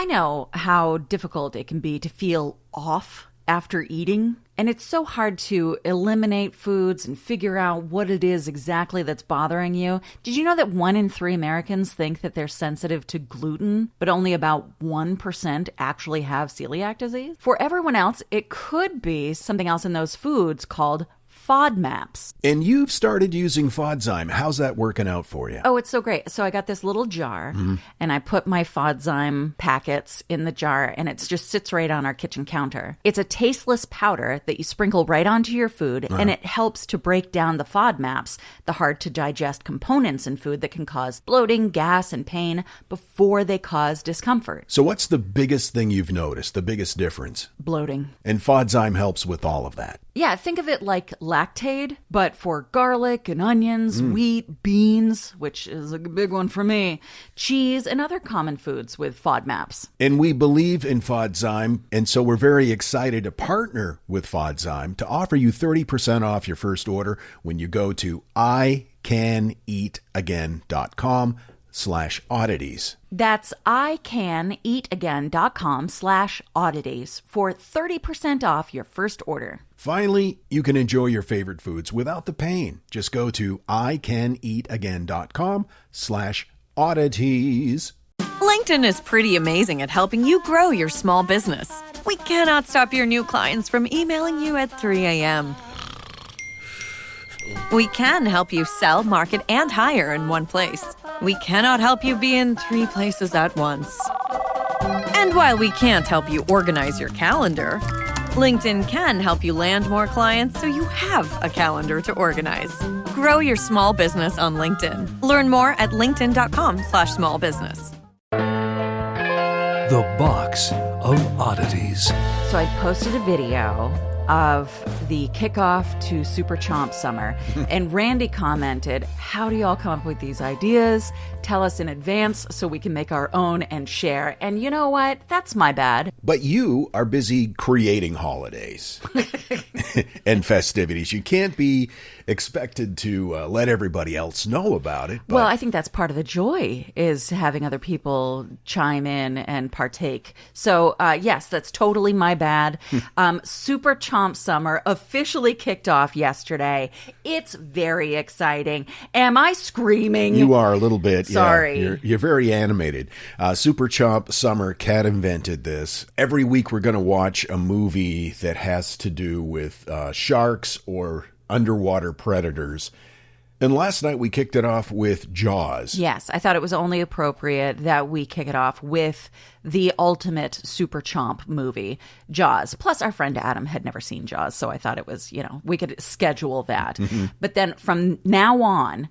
I know how difficult it can be to feel off after eating, and it's so hard to eliminate foods and figure out what it is exactly that's bothering you. Did you know that 1 in 3 Americans think that they're sensitive to gluten, but only about 1% actually have celiac disease? For everyone else, it could be something else in those foods called FODMAPs. And you've started using FODzyme. How's that working out for you? Oh, it's so great. So I got this little jar, and I put my FODzyme packets in the jar, and it just sits right on our kitchen counter. It's a tasteless powder that you sprinkle right onto your food, and it helps to break down the FODMAPs, the hard-to-digest components in food that can cause bloating, gas, and pain before they cause discomfort. So what's the biggest thing you've noticed, the biggest difference? Bloating. And FODzyme helps with all of that. Yeah, think of it like Lactaid, but for garlic and onions, wheat, beans, which is a big one for me, cheese, and other common foods with FODMAPs. And we believe in FODzyme, and so we're very excited to partner with FODzyme to offer you 30% off your first order when you go to icaneatagain.com/oddities. That's icaneatagain.com/oddities for 30% off your first order. Finally, you can enjoy your favorite foods without the pain. Just go to icaneatagain.com/oddities. LinkedIn is pretty amazing at helping you grow your small business. We cannot stop your new clients from emailing you at 3 a.m. We can help you sell, market, and hire in one place. We cannot help you be in 3 places at once. And while we can't help you organize your calendar, LinkedIn can help you land more clients so you have a calendar to organize. Grow your small business on LinkedIn. Learn more at linkedin.com/smallbusiness. The Box of Oddities. So I posted a video of the kickoff to Super Chomp Summer, and Randy commented, "How do y'all come up with these ideas? Tell us in advance so we can make our own and share." And you know what? That's my bad. But you are busy creating holidays and festivities. You can't be expected to let everybody else know about it. But Well, I think that's part of the joy, is having other people chime in and partake. So, yes, that's totally my bad. Super Chomp Summer officially kicked off yesterday. It's very exciting. Am I screaming? You are a little bit. Sorry. Yeah, you're very animated. Super Chomp Summer, Kat invented this. Every week we're going to watch a movie that has to do with sharks or underwater predators. And last night we kicked it off with Jaws. Yes, I thought it was only appropriate that we kick it off with the ultimate Super Chomp movie, Jaws. Plus, our friend Adam had never seen Jaws, so I thought it was, we could schedule that. But then from now on,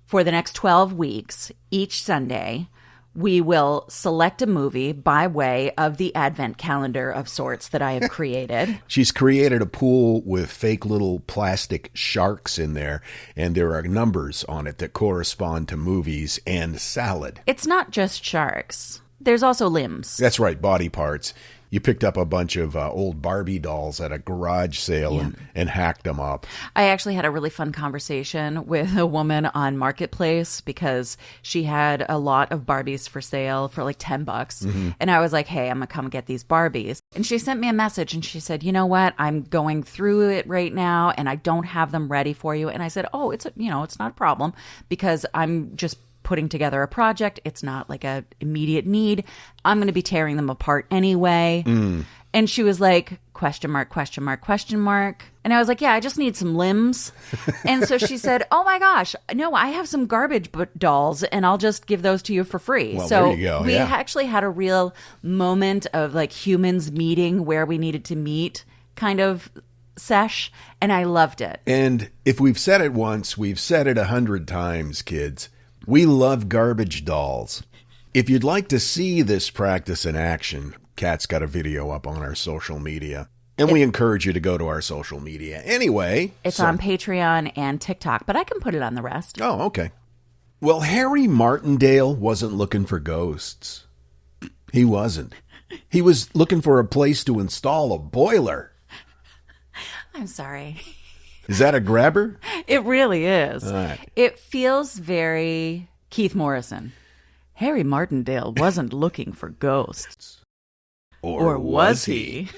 for the next 12 weeks, each Sunday, we will select a movie by way of the advent calendar of sorts that I have created. She's created a pool with fake little plastic sharks in there, and there are numbers on it that correspond to movies and salad. It's not just sharks. There's also limbs. That's right, body parts. You picked up a bunch of old Barbie dolls at a garage sale and hacked them up. I actually had a really fun conversation with a woman on Marketplace because she had a lot of Barbies for sale for like $10. And I was like, hey, I'm going to come get these Barbies. And she sent me a message and she said, you know what? I'm going through it right now and I don't have them ready for you. And I said, oh, it's not a problem because I'm just putting together a project. It's not like a immediate need. I'm going to be tearing them apart anyway. And she was like, question mark, question mark, question mark. And I was like, yeah, I just need some limbs. And so she said, oh my gosh, no, I have some garbage dolls and I'll just give those to you for free. Well, so there you go. We actually had a real moment of like humans meeting where we needed to meet kind of sesh. And I loved it. And if we've said it once, we've said it 100 times, kids. We love garbage dolls. If you'd like to see this practice in action, Kat's got a video up on our social media. And we encourage you to go to our social media. Anyway. It's on Patreon and TikTok, but I can put it on the rest. Oh, okay. Well, Harry Martindale wasn't looking for ghosts. He wasn't. He was looking for a place to install a boiler. I'm sorry. Is that a grabber? It really is. All right. It feels very Keith Morrison. Harry Martindale wasn't looking for ghosts. Or was he?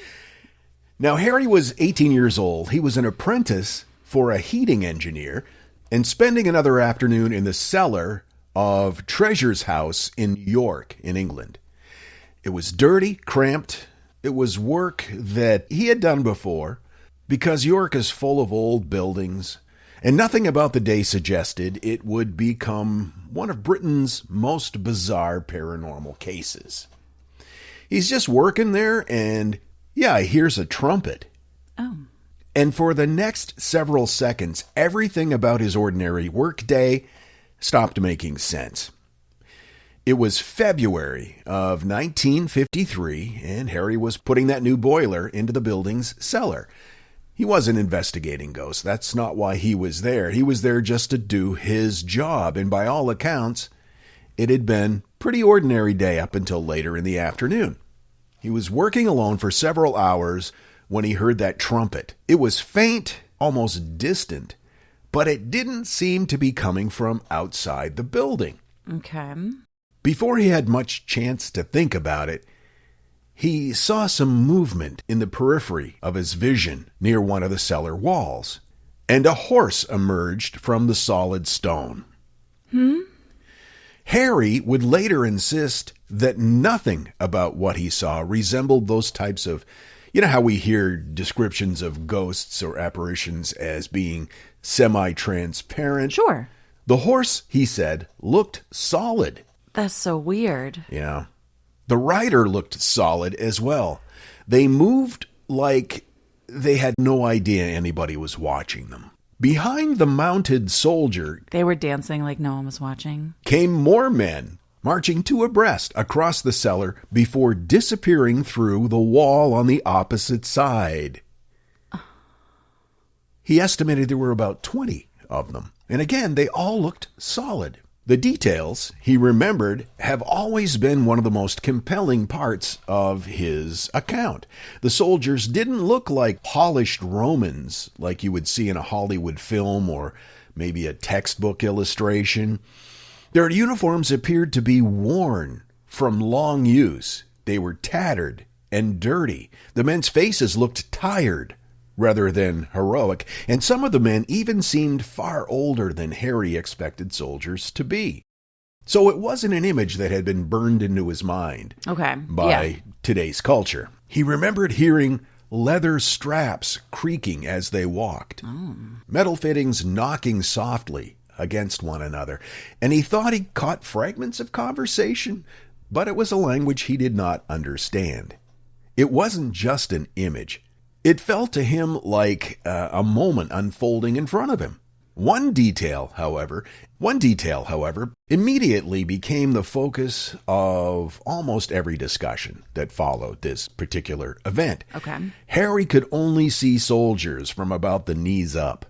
Now, Harry was 18 years old. He was an apprentice for a heating engineer and spending another afternoon in the cellar of Treasure's house in York, in England. It was dirty, cramped. It was work that he had done before because York is full of old buildings, and nothing about the day suggested it would become one of Britain's most bizarre paranormal cases. He's just working there, and yeah, he hears a trumpet. Oh. And for the next several seconds, everything about his ordinary workday stopped making sense. It was February of 1953, and Harry was putting that new boiler into the building's cellar. He wasn't investigating ghosts. That's not why he was there. He was there just to do his job, and by all accounts, it had been a pretty ordinary day up until later in the afternoon. He was working alone for several hours when he heard that trumpet. It was faint, almost distant, but it didn't seem to be coming from outside the building. Okay. Before he had much chance to think about it, he saw some movement in the periphery of his vision near one of the cellar walls, and a horse emerged from the solid stone. Harry would later insist that nothing about what he saw resembled those types of, you know how we hear descriptions of ghosts or apparitions as being semi-transparent? Sure. The horse, he said, looked solid. That's so weird. Yeah. The rider looked solid as well. They moved like they had no idea anybody was watching them. Behind the mounted soldier, They were dancing like no one was watching. came more men, marching two abreast across the cellar before disappearing through the wall on the opposite side. He estimated there were about 20 of them. And again, they all looked solid. The details, he remembered, have always been one of the most compelling parts of his account. The soldiers didn't look like polished Romans like you would see in a Hollywood film or maybe a textbook illustration. Their uniforms appeared to be worn from long use. They were tattered and dirty. The men's faces looked tired rather than heroic, and some of the men even seemed far older than Harry expected soldiers to be. So it wasn't an image that had been burned into his mind by today's culture. He remembered hearing leather straps creaking as they walked, metal fittings knocking softly against one another, and he thought he caught fragments of conversation, but it was a language he did not understand. It wasn't just an image. It felt to him like a moment unfolding in front of him. One detail, however, immediately became the focus of almost every discussion that followed this particular event. Okay. Harry could only see soldiers from about the knees up.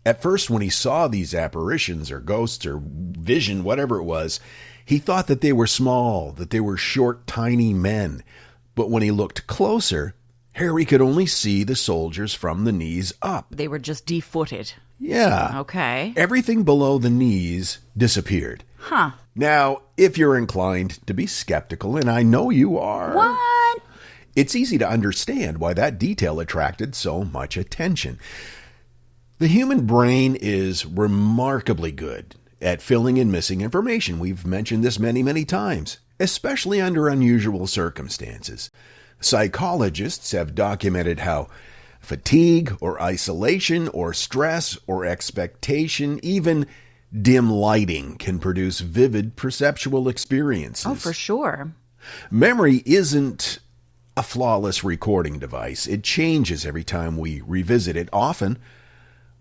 At first, when he saw these apparitions or ghosts or vision, whatever it was, he thought that they were small, that they were short, tiny men. But when he looked closer, Harry could only see the soldiers from the knees up. They were just defooted. Yeah. Okay. Everything below the knees disappeared. Huh. Now, if you're inclined to be skeptical, and I know you are, What? it's easy to understand why that detail attracted so much attention. The human brain is remarkably good at filling in missing information. We've mentioned this many, many times, especially under unusual circumstances. Psychologists have documented how fatigue or isolation or stress or expectation, even dim lighting, can produce vivid perceptual experiences. Oh, for sure. Memory isn't a flawless recording device. It changes every time we revisit it, often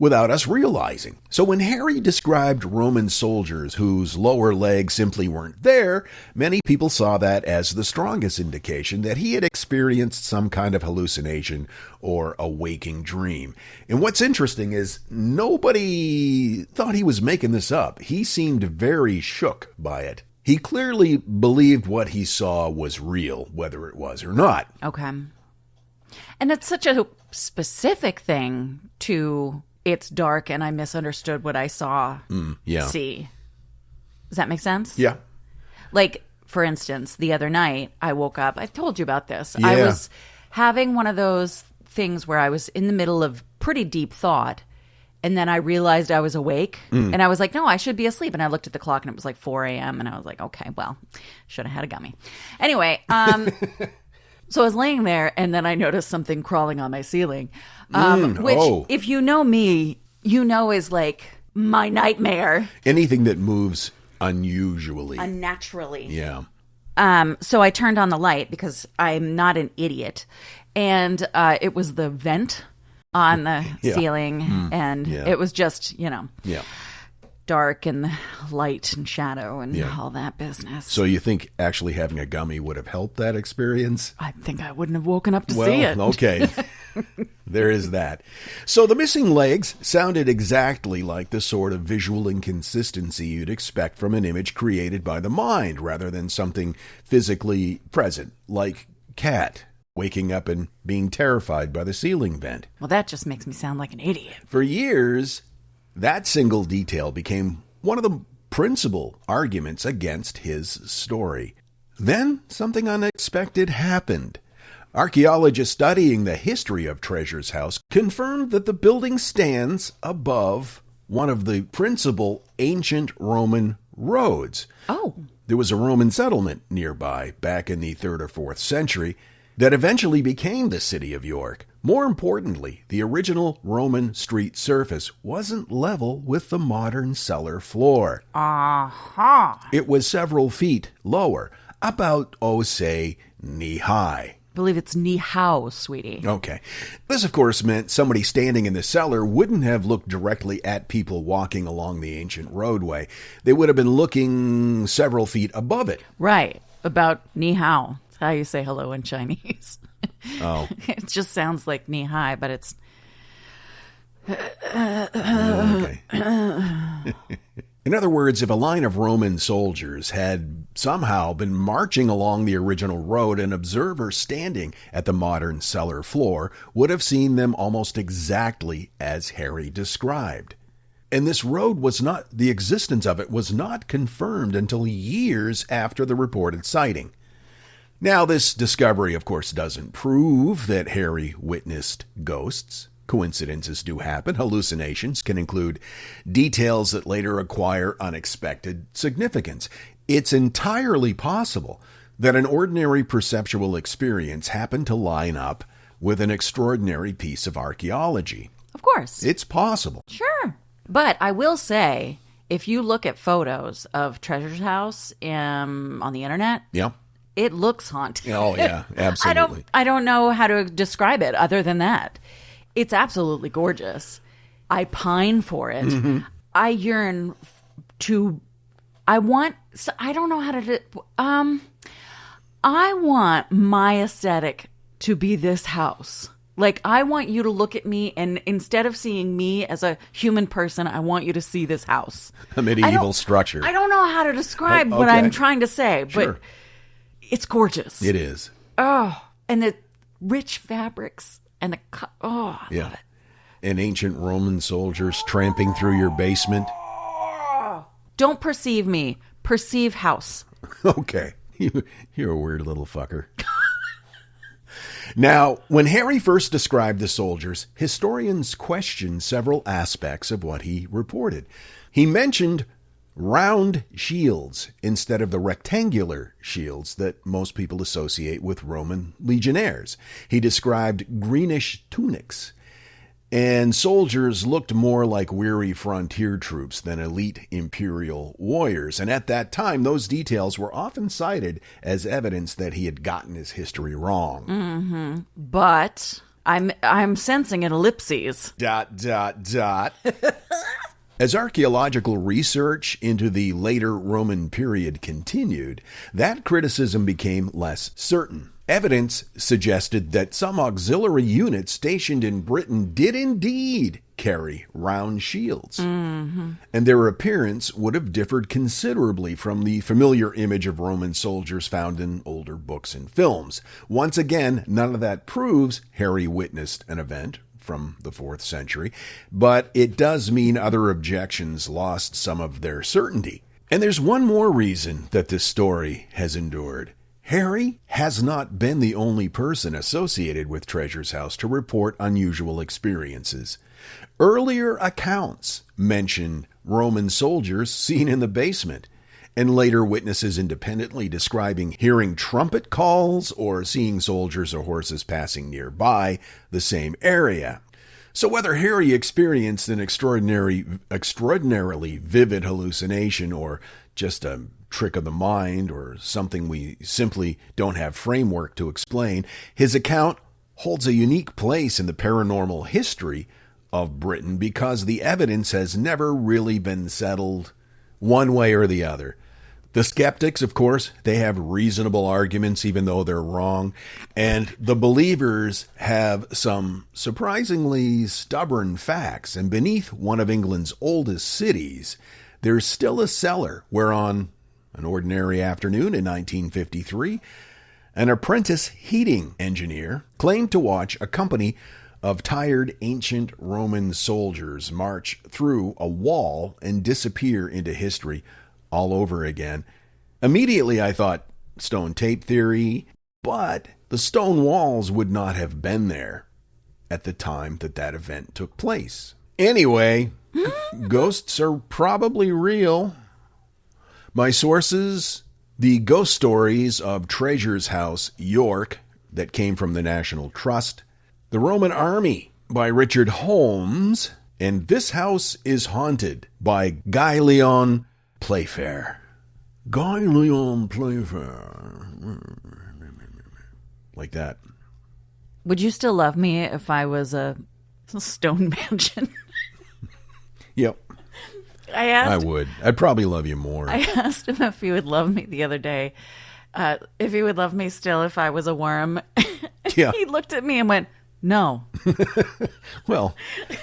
without us realizing. So when Harry described Roman soldiers whose lower legs simply weren't there, many people saw that as the strongest indication that he had experienced some kind of hallucination or a waking dream. And what's interesting is nobody thought he was making this up. He seemed very shook by it. He clearly believed what he saw was real, whether it was or not. Okay. And it's such a specific thing to... It's dark and I misunderstood what I saw. Yeah. See. Does that make sense? Yeah. Like, for instance, the other night, I woke up. I've told you about this. Yeah. I was having one of those things where I was in the middle of pretty deep thought, and then I realized I was awake, and I was like, no, I should be asleep. And I looked at the clock, and it was like 4 a.m., and I was like, okay, well, should have had a gummy. Anyway, so I was laying there, and then I noticed something crawling on my ceiling, which, if you know me, you know is like my nightmare. Anything that moves unusually. Unnaturally. Yeah. So I turned on the light because I'm not an idiot. And it was the vent on the ceiling. And it was just, dark and light and shadow and all that business. So you think actually having a gummy would have helped that experience? I think I wouldn't have woken up to see it. Okay. There is that. So the missing legs sounded exactly like the sort of visual inconsistency you'd expect from an image created by the mind rather than something physically present, like Cat waking up and being terrified by the ceiling vent. Well, that just makes me sound like an idiot. For years, that single detail became one of the principal arguments against his story. Then something unexpected happened. Archaeologists studying the history of Treasure's house confirmed that the building stands above one of the principal ancient Roman roads. Oh. There was a Roman settlement nearby back in the 3rd or 4th century that eventually became the city of York. More importantly, the original Roman street surface wasn't level with the modern cellar floor. It was several feet lower, about, say, knee-high. I believe it's knee-how, sweetie. Okay. This, of course, meant somebody standing in the cellar wouldn't have looked directly at people walking along the ancient roadway. They would have been looking several feet above it. Right. About knee-how. That's how you say hello in Chinese. Oh. It just sounds like knee-high, but it's... Okay. In other words, if a line of Roman soldiers had somehow been marching along the original road, an observer standing at the modern cellar floor would have seen them almost exactly as Harry described. And this road the existence of it was not confirmed until years after the reported sighting. Now, this discovery, of course, doesn't prove that Harry witnessed ghosts. Coincidences do happen. Hallucinations can include details that later acquire unexpected significance. It's entirely possible that an ordinary perceptual experience happened to line up with an extraordinary piece of archaeology. Of course. It's possible. Sure. But I will say, if you look at photos of Treasure's house on the internet, it looks haunted. Oh, yeah, absolutely. I don't know how to describe it other than that. It's absolutely gorgeous. I pine for it. Mm-hmm. I yearn to... I don't know how to... I want my aesthetic to be this house. Like, I want you to look at me, and instead of seeing me as a human person, I want you to see this house. A medieval structure. I don't know how to describe what I'm trying to say, but it's gorgeous. It is. Oh, and the rich fabrics. And I love it. And ancient Roman soldiers tramping through your basement. Don't perceive me. Perceive house. Okay. You're a weird little fucker. Now, when Harry first described the soldiers, historians questioned several aspects of what he reported. He mentioned round shields instead of the rectangular shields that most people associate with Roman legionnaires. He described greenish tunics, and soldiers looked more like weary frontier troops than elite imperial warriors. And at that time, those details were often cited as evidence that he had gotten his history wrong. Mm-hmm. But I'm sensing an ellipses. ... As archaeological research into the later Roman period continued, that criticism became less certain. Evidence suggested that some auxiliary units stationed in Britain did indeed carry round shields, and their appearance would have differed considerably from the familiar image of Roman soldiers found in older books and films. Once again, none of that proves Harry witnessed an event from the 4th century, but it does mean other objections lost some of their certainty. And there's one more reason that this story has endured. Harry has not been the only person associated with Treasure's House to report unusual experiences. Earlier accounts mention Roman soldiers seen in the basement, and later witnesses independently describing hearing trumpet calls or seeing soldiers or horses passing nearby the same area. So whether Harry experienced an extraordinarily vivid hallucination or just a trick of the mind or something we simply don't have framework to explain, his account holds a unique place in the paranormal history of Britain because the evidence has never really been settled one way or the other. The skeptics, of course, they have reasonable arguments even though they're wrong. And the believers have some surprisingly stubborn facts. And beneath one of England's oldest cities, there's still a cellar where on an ordinary afternoon in 1953, an apprentice heating engineer claimed to watch a company of tired ancient Roman soldiers march through a wall and disappear into history all over again. Immediately I thought stone tape theory, but the stone walls would not have been there at the time that event took place. Anyway, ghosts are probably real. My sources, the ghost stories of Treasure's House, York, that came from the National Trust, The Roman Army by Richard Holmes, and This House is Haunted by Guy Leon Playfair. Guy Leon Playfair. Like that. Would you still love me if I was a stone mansion? Yep. I would. I'd probably love you more. I asked him if he would love me the other day. If he would love me still if I was a worm. Yeah. He looked at me and went, no. Well,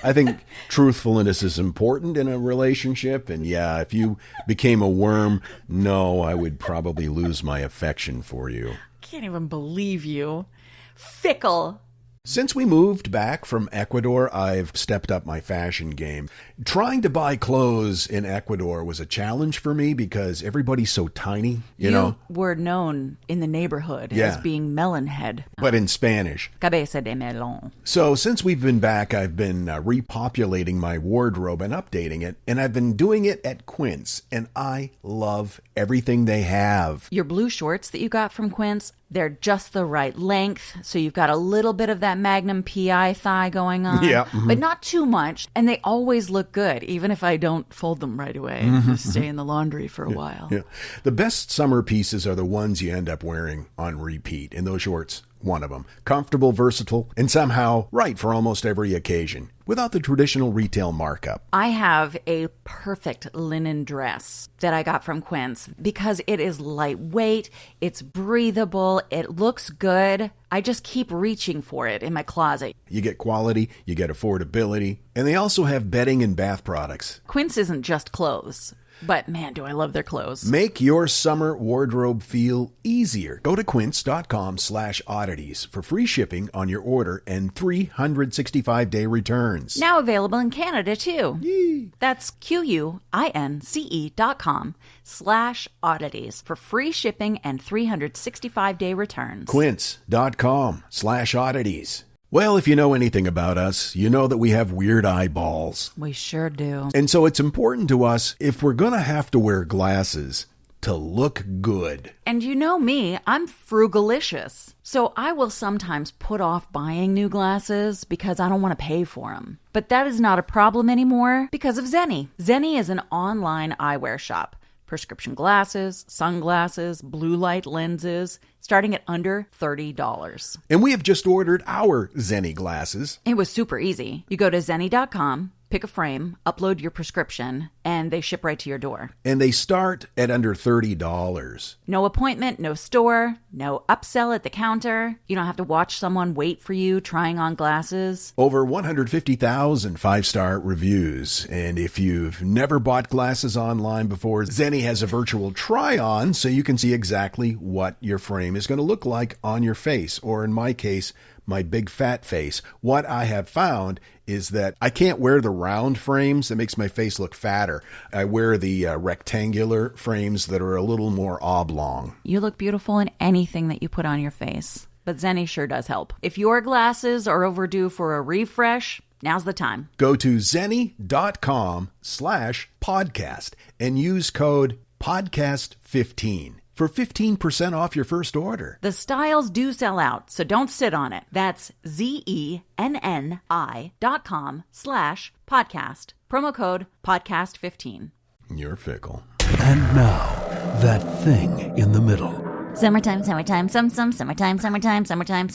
I think truthfulness is important in a relationship. And yeah, if you became a worm, no, I would probably lose my affection for you. I can't even believe you. Fickle. Since we moved back from Ecuador, I've stepped up my fashion game. Trying to buy clothes in Ecuador was a challenge for me because everybody's so tiny, you know. Were known in the neighborhood as being melon head. But in Spanish. Cabeza de melón. So since we've been back, I've been repopulating my wardrobe and updating it. And I've been doing it at Quince. And I love everything they have. Your blue shorts that you got from Quince, they're just the right length. So you've got a little bit of that Magnum PI thigh going on. Yeah. But not too much. And they always look good, even if I don't fold them right away. Just stay in the laundry for a while. Yeah. The best summer pieces are the ones you end up wearing on repeat. And those shorts, one of them. Comfortable, versatile, and somehow right for almost every occasion, without the traditional retail markup. I have a perfect linen dress that I got from Quince because it is lightweight, it's breathable, it looks good. I just keep reaching for it in my closet. You get quality, you get affordability, and they also have bedding and bath products. Quince isn't just clothes. But man, do I love their clothes. Make your summer wardrobe feel easier. Go to quince.com/oddities for free shipping on your order and 365-day returns. Now available in Canada too. Yee. That's QUINCE.com/oddities for free shipping and 365-day returns. Quince.com/oddities. Well, if you know anything about us, you know that we have weird eyeballs. We sure do. And so it's important to us, if we're going to have to wear glasses, to look good. And you know me, I'm frugalicious. So I will sometimes put off buying new glasses because I don't want to pay for them. But that is not a problem anymore because of Zenni. Zenni is an online eyewear shop. Prescription glasses, sunglasses, blue light lenses, starting at under $30. And we have just ordered our Zenni glasses. It was super easy. You go to Zenni.com, pick a frame, upload your prescription, and they ship right to your door. And they start at under $30. No appointment, no store, no upsell at the counter. You don't have to watch someone wait for you trying on glasses. Over 150,000 five-star reviews. And if you've never bought glasses online before, Zenni has a virtual try-on so you can see exactly what your frame is going to look like on your face, or in my case, my big fat face, what I have found is that I can't wear the round frames. That makes my face look fatter. I wear the rectangular frames that are a little more oblong. You look beautiful in anything that you put on your face, but Zenni sure does help. If your glasses are overdue for a refresh, now's the time. Go to zenni.com/podcast and use code podcast15 for 15% off your first order. The styles do sell out, so don't sit on it. That's zenni.com/podcast. Promo code podcast15. You're fickle. And now, that thing in the middle. Summertime, summertime, summertime, summertime, summertime, summertime,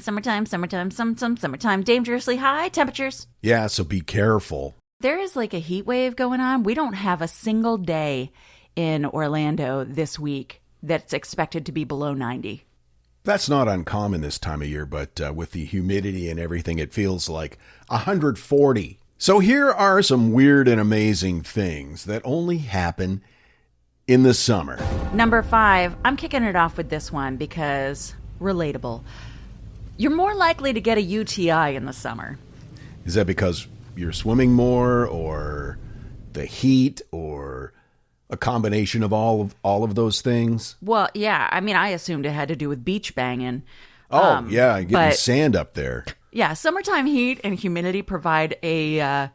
summertime, summertime, dangerously high temperatures. Yeah, so be careful. There is like a heat wave going on. We don't have a single day in Orlando this week that's expected to be below 90. That's not uncommon this time of year, but with the humidity and everything, it feels like 140. So here are some weird and amazing things that only happen in the summer. Number 5, I'm kicking it off with this one because relatable. You're more likely to get a UTI in the summer. Is that because you're swimming more, or the heat, or a combination of all of those things? Well, yeah. I mean, I assumed it had to do with beach banging. Oh, yeah, getting sand up there. Yeah, summertime heat and humidity provide I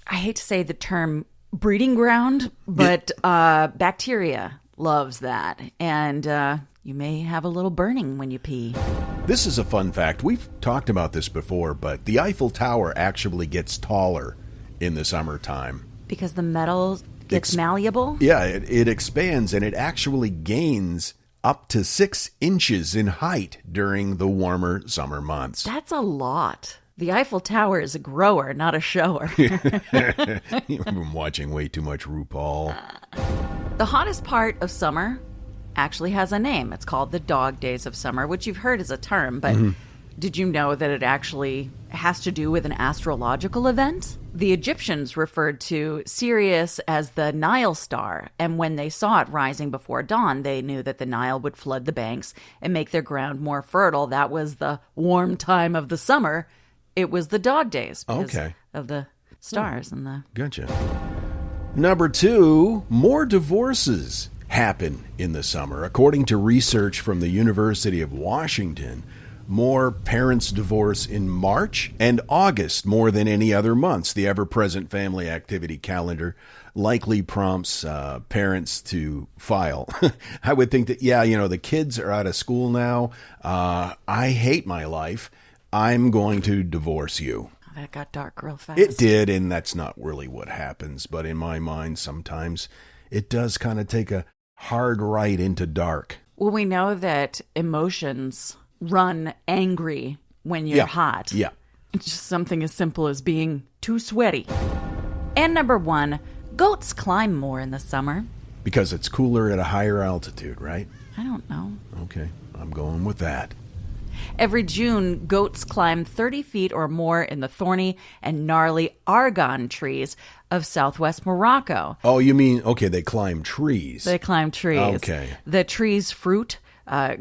hate to say the term breeding ground, but bacteria loves that. And you may have a little burning when you pee. This is a fun fact. We've talked about this before, but the Eiffel Tower actually gets taller in the summertime. Because the metal gets malleable? Yeah, it expands, and it actually gains up to 6 inches in height during the warmer summer months. That's a lot. The Eiffel Tower is a grower, not a shower. You've been watching way too much RuPaul. The hottest part of summer actually has a name. It's called the dog days of summer, which you've heard is a term, but did you know that it actually has to do with an astrological event? The Egyptians referred to Sirius as the Nile star, and when they saw it rising before dawn, they knew that the Nile would flood the banks and make their ground more fertile. That was the warm time of the summer. It was the dog days because of the stars and the... Gotcha. Number 2, more divorces happen in the summer. According to research from the University of Washington, more parents divorce in March and August more than any other months. The ever-present family activity calendar likely prompts parents to file. I would think that, the kids are out of school now. I hate my life. I'm going to divorce you. That got dark real fast. It did, and that's not really what happens. But in my mind, sometimes it does kind of take a hard right into dark. Well, we know that emotions run angry when you're hot. Yeah. It's just something as simple as being too sweaty. And number 1, goats climb more in the summer. Because it's cooler at a higher altitude, right? I don't know. Okay, I'm going with that. Every June, goats climb 30 feet or more in the thorny and gnarly argan trees of southwest Morocco. Oh, you mean, okay, they climb trees. They climb trees. Okay. The tree's fruit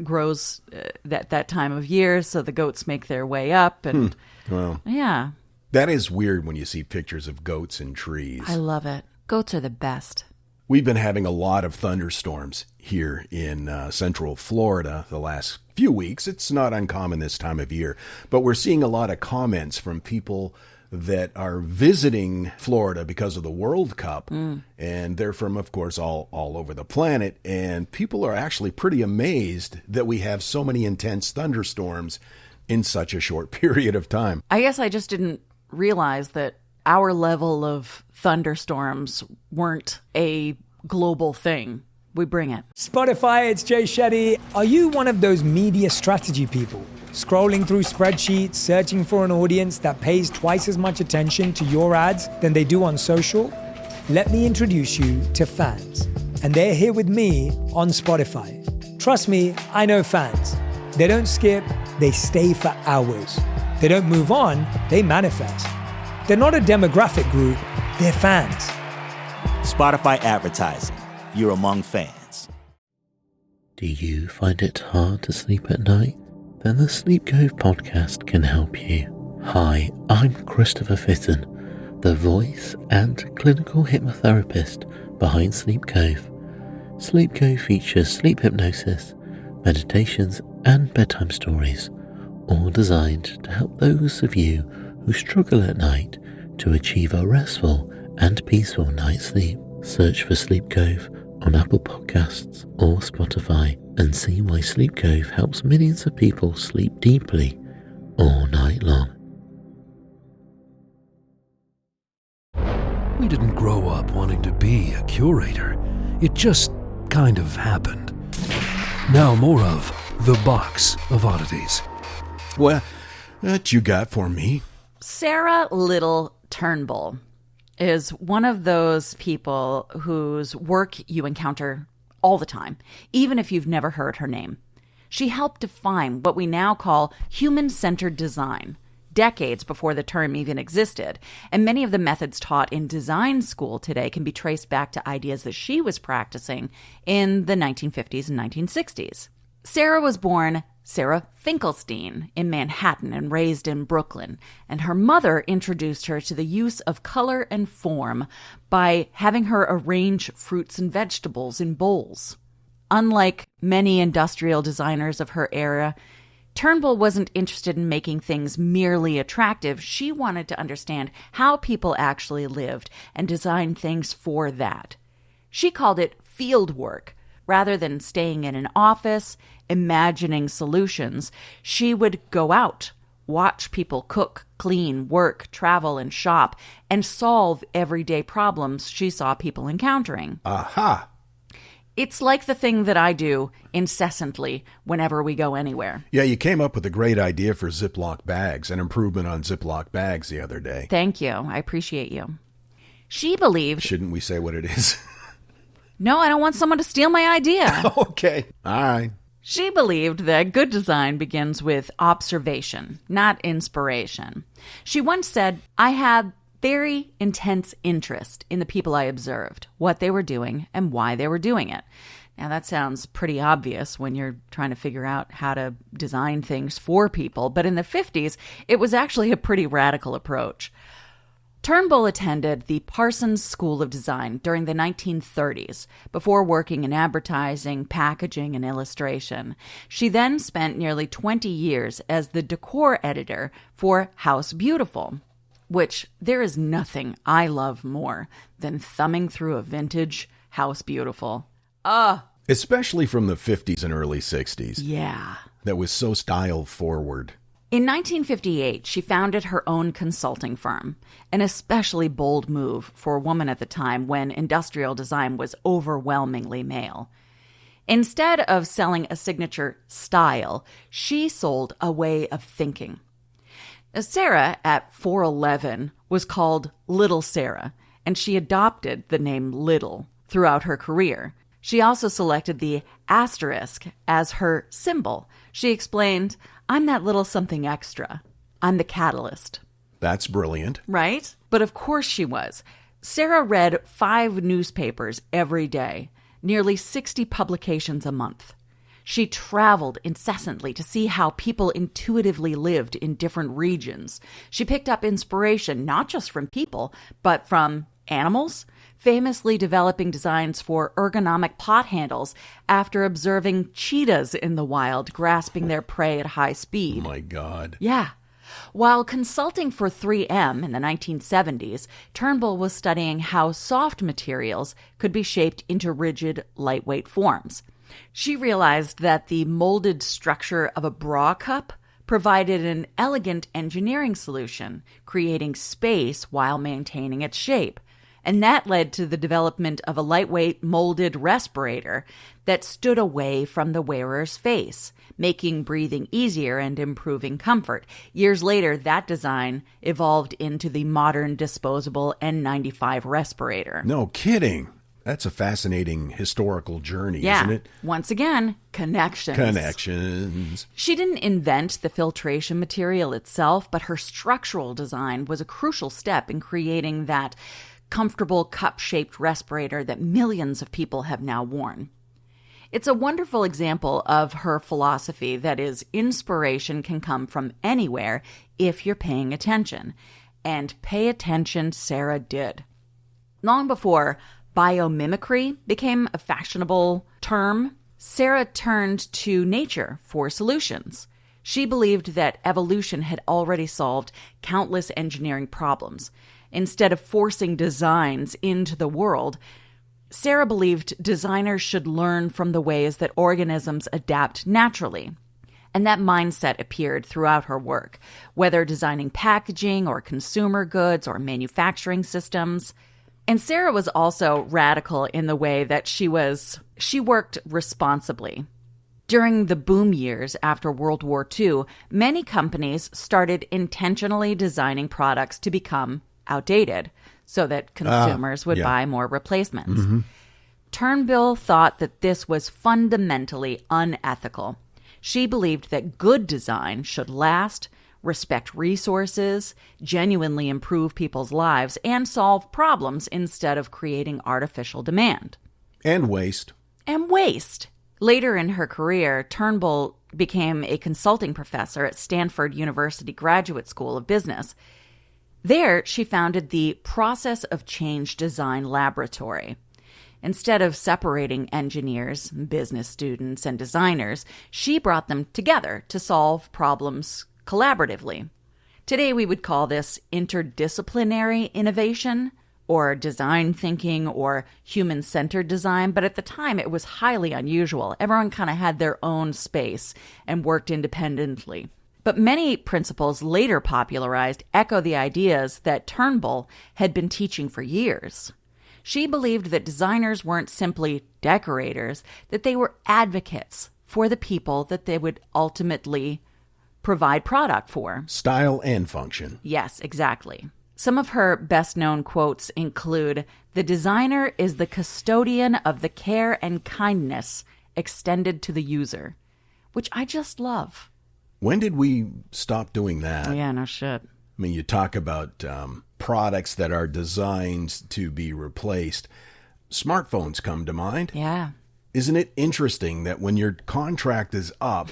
grows that time of year, so the goats make their way up. And Well, yeah. That is weird when you see pictures of goats in trees. I love it. Goats are the best. We've been having a lot of thunderstorms here in central Florida the last few weeks. It's not uncommon this time of year, but we're seeing a lot of comments from people that are visiting Florida because of the World Cup, and they're from, of course, all over the planet, and people are actually pretty amazed that we have so many intense thunderstorms in such a short period of time. I guess I just didn't realize that our level of thunderstorms weren't a global thing. We bring it. Spotify, it's Jay Shetty. Are you one of those media strategy people? Scrolling through spreadsheets, searching for an audience that pays twice as much attention to your ads than they do on social? Let me introduce you to Fans. And they're here with me on Spotify. Trust me, I know Fans. They don't skip, they stay for hours. They don't move on, they manifest. They're not a demographic group, they're fans. Spotify advertising. You're among fans. Do you find it hard to sleep at night? Then the Sleep Cove podcast can help you. Hi, I'm Christopher Fitton, the voice and clinical hypnotherapist behind Sleep Cove. Sleep Cove features sleep hypnosis, meditations, and bedtime stories, all designed to help those of you who struggle at night to achieve a restful and peaceful night's sleep. Search for Sleep Cove on Apple Podcasts or Spotify and see why Sleep Cove helps millions of people sleep deeply all night long. We didn't grow up wanting to be a curator. It just kind of happened. Now more of The Box of Oddities. Well, what you got for me? Sarah Little Turnbull is one of those people whose work you encounter all the time, even if you've never heard her name. She helped define what we now call human-centered design, decades before the term even existed, and many of the methods taught in design school today can be traced back to ideas that she was practicing in the 1950s and 1960s. Sarah was born Sarah Finkelstein in Manhattan and raised in Brooklyn, and her mother introduced her to the use of color and form by having her arrange fruits and vegetables in bowls. Unlike many industrial designers of her era, Turnbull wasn't interested in making things merely attractive. She wanted to understand how people actually lived and design things for that. She called it field work. Rather than staying in an office, imagining solutions, she would go out, watch people cook, clean, work, travel, and shop, and solve everyday problems she saw people encountering. Aha! It's like the thing that I do incessantly whenever we go anywhere. Yeah, you came up with a great idea for Ziploc bags, an improvement on Ziploc bags the other day. Thank you. I appreciate you. She believed... Shouldn't we say what it is? No, I don't want someone to steal my idea. Okay. All right. She believed that good design begins with observation, not inspiration. She once said, I had very intense interest in the people I observed, what they were doing, and why they were doing it. Now, that sounds pretty obvious when you're trying to figure out how to design things for people, but in the 50s, it was actually a pretty radical approach. Turnbull attended the Parsons School of Design during the 1930s before working in advertising, packaging, and illustration. She then spent nearly 20 years as the decor editor for House Beautiful, which there is nothing I love more than thumbing through a vintage House Beautiful. Especially from the 50s and early 60s. Yeah. That was so style forward. In 1958, she founded her own consulting firm, an especially bold move for a woman at the time when industrial design was overwhelmingly male. Instead of selling a signature style, she sold a way of thinking. Sarah, at 4'11", was called Little Sarah, and she adopted the name Little throughout her career. She also selected the asterisk as her symbol. She explained, I'm that little something extra. I'm the catalyst. That's brilliant. Right? But of course she was. Sarah read 5 newspapers every day, nearly 60 publications a month. She traveled incessantly to see how people intuitively lived in different regions. She picked up inspiration not just from people, but from animals, famously developing designs for ergonomic pot handles after observing cheetahs in the wild grasping their prey at high speed. Oh my God. Yeah. While consulting for 3M in the 1970s, Turnbull was studying how soft materials could be shaped into rigid, lightweight forms. She realized that the molded structure of a bra cup provided an elegant engineering solution, creating space while maintaining its shape. And that led to the development of a lightweight molded respirator that stood away from the wearer's face, making breathing easier and improving comfort. Years later, that design evolved into the modern disposable N95 respirator. No kidding. That's a fascinating historical journey, isn't it? Once again, connections. Connections. She didn't invent the filtration material itself, but her structural design was a crucial step in creating that comfortable cup-shaped respirator that millions of people have now worn. It's a wonderful example of her philosophy that is, inspiration can come from anywhere if you're paying attention. And pay attention Sarah did. Long before biomimicry became a fashionable term, Sarah turned to nature for solutions. She believed that evolution had already solved countless engineering problems. Instead of forcing designs into the world, Sarah believed designers should learn from the ways that organisms adapt naturally. And that mindset appeared throughout her work, whether designing packaging or consumer goods or manufacturing systems. And Sarah was also radical in the way that she worked responsibly. During the boom years after World War II, many companies started intentionally designing products to become outdated so that consumers would buy more replacements. Turnbull thought that this was fundamentally unethical. She believed that good design should last, respect resources, genuinely improve people's lives, and solve problems instead of creating artificial demand. And waste. Later in her career, Turnbull became a consulting professor at Stanford University Graduate School of Business. There, she founded the Process of Change Design Laboratory. Instead of separating engineers, business students, and designers, she brought them together to solve problems collaboratively. Today, we would call this interdisciplinary innovation, or design thinking, or human-centered design, but at the time it was highly unusual. Everyone kind of had their own space and worked independently. But many principles later popularized echo the ideas that Turnbull had been teaching for years. She believed that designers weren't simply decorators, that they were advocates for the people that they would ultimately provide product for. Style and function. Yes, exactly. Some of her best-known quotes include, "The designer is the custodian of the care and kindness extended to the user," which I just love. When did we stop doing that? Oh, yeah, no shit. I mean, you talk about products that are designed to be replaced. Smartphones come to mind. Yeah. Isn't it interesting that when your contract is up,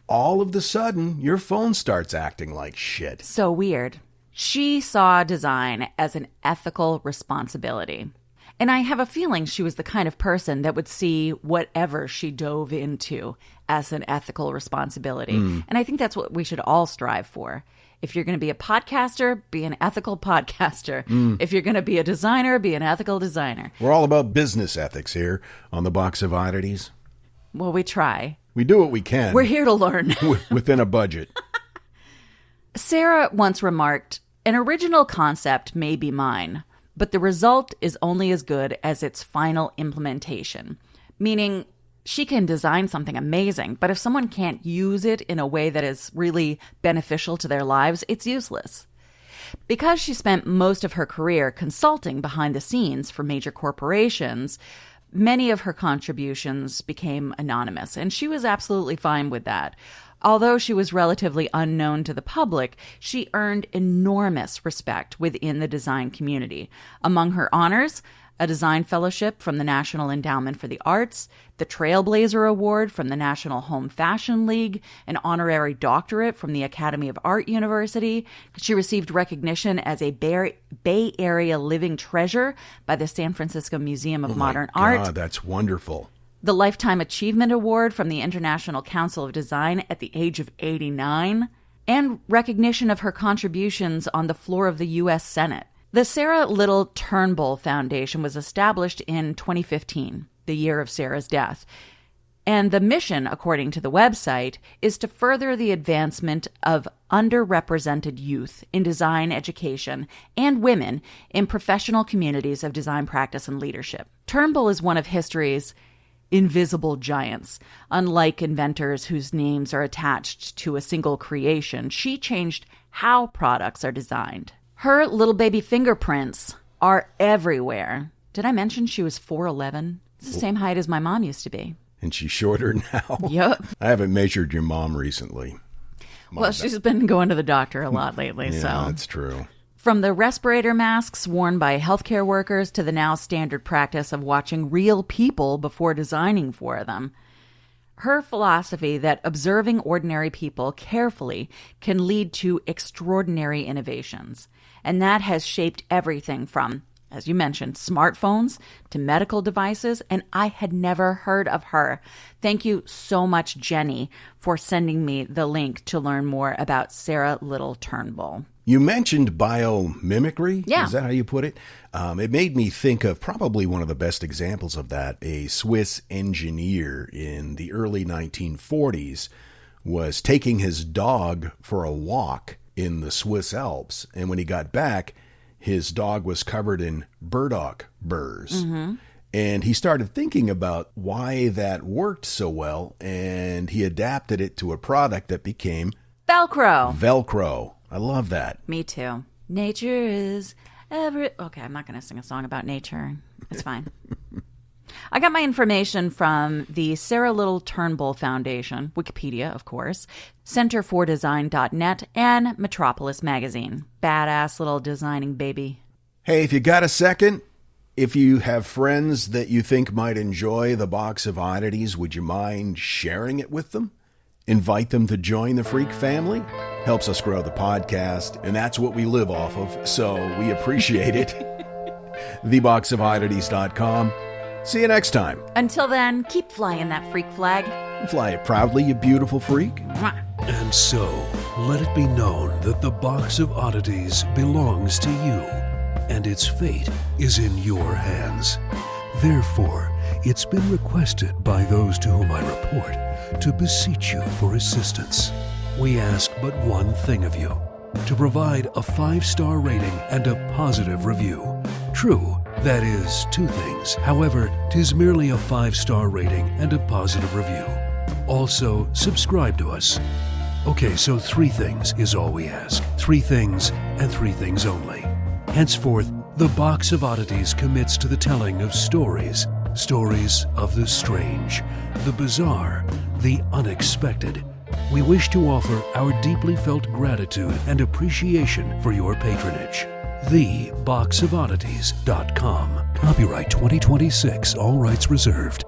all of the sudden, your phone starts acting like shit? So weird. She saw design as an ethical responsibility. And I have a feeling she was the kind of person that would see whatever she dove into as an ethical responsibility. And I think that's what we should all strive for. If you're going to be a podcaster, be an ethical podcaster. If you're going to be a designer, be an ethical designer. We're all about business ethics here on the Box of Oddities. Well, we try. We do what we can. We're here to learn. Within a budget. Sarah once remarked, "An original concept may be mine, but the result is only as good as its final implementation." Meaning, she can design something amazing, but if someone can't use it in a way that is really beneficial to their lives, it's useless. Because she spent most of her career consulting behind the scenes for major corporations, many of her contributions became anonymous, and she was absolutely fine with that. Although she was relatively unknown to the public, she earned enormous respect within the design community. Among her honors, a design fellowship from the National Endowment for the Arts, the Trailblazer Award from the National Home Fashion League, an honorary doctorate from the Academy of Art University. She received recognition as a Bay Area Living Treasure by the San Francisco Museum of Modern Art. God, that's wonderful. The Lifetime Achievement Award from the International Council of Design at the age of 89, and recognition of her contributions on the floor of the U.S. Senate. The Sarah Little Turnbull Foundation was established in 2015, the year of Sarah's death. And the mission, according to the website, is to further the advancement of underrepresented youth in design education and women in professional communities of design practice and leadership. Turnbull is one of history's invisible giants. Unlike inventors whose names are attached to a single creation, she changed how products are designed. Her little baby fingerprints are everywhere. Did I mention she was 4'11"? It's the same height as my mom used to be. And she's shorter now. Yep. I haven't measured your mom recently. Well, she's been going to the doctor a lot lately. Yeah, so that's true. From the respirator masks worn by healthcare workers to the now standard practice of watching real people before designing for them. Her philosophy that observing ordinary people carefully can lead to extraordinary innovations. And that has shaped everything from, as you mentioned, smartphones to medical devices, and I had never heard of her. Thank you so much, Jenny, for sending me the link to learn more about Sarah Little Turnbull. You mentioned biomimicry. Yeah. Is that how you put it? It made me think of probably one of the best examples of that. A Swiss engineer in the early 1940s was taking his dog for a walk in the Swiss Alps. And when he got back, his dog was covered in burdock burrs. Mm-hmm. And he started thinking about why that worked so well. And he adapted it to a product that became Velcro. I love that. Me too. Nature is Okay, I'm not going to sing a song about nature. It's fine. I got my information from the Sarah Little Turnbull Foundation, Wikipedia, of course, centerfordesign.net, and Metropolis Magazine. Badass little designing baby. Hey, if you got a second, if you have friends that you think might enjoy the Box of Oddities, would you mind sharing it with them? Invite them to join the Freak family. Helps us grow the podcast, and that's what we live off of, so we appreciate it. TheBoxOfOddities.com. See you next time. Until then, keep flying that freak flag. Fly it proudly, you beautiful freak. Mwah. And so, let it be known that the Box of Oddities belongs to you, and its fate is in your hands. Therefore, it's been requested by those to whom I report to beseech you for assistance. We ask but one thing of you, to provide a 5-star rating and a positive review. True, that is 2 things. However, 'tis merely a 5-star rating and a positive review. Also, subscribe to us. Okay, so 3 things is all we ask. 3 things and 3 things only. Henceforth, the Box of Oddities commits to the telling of stories. Stories of the strange, the bizarre, the unexpected. We wish to offer our deeply felt gratitude and appreciation for your patronage. TheBoxOfOddities.com. Copyright 2026, all rights reserved.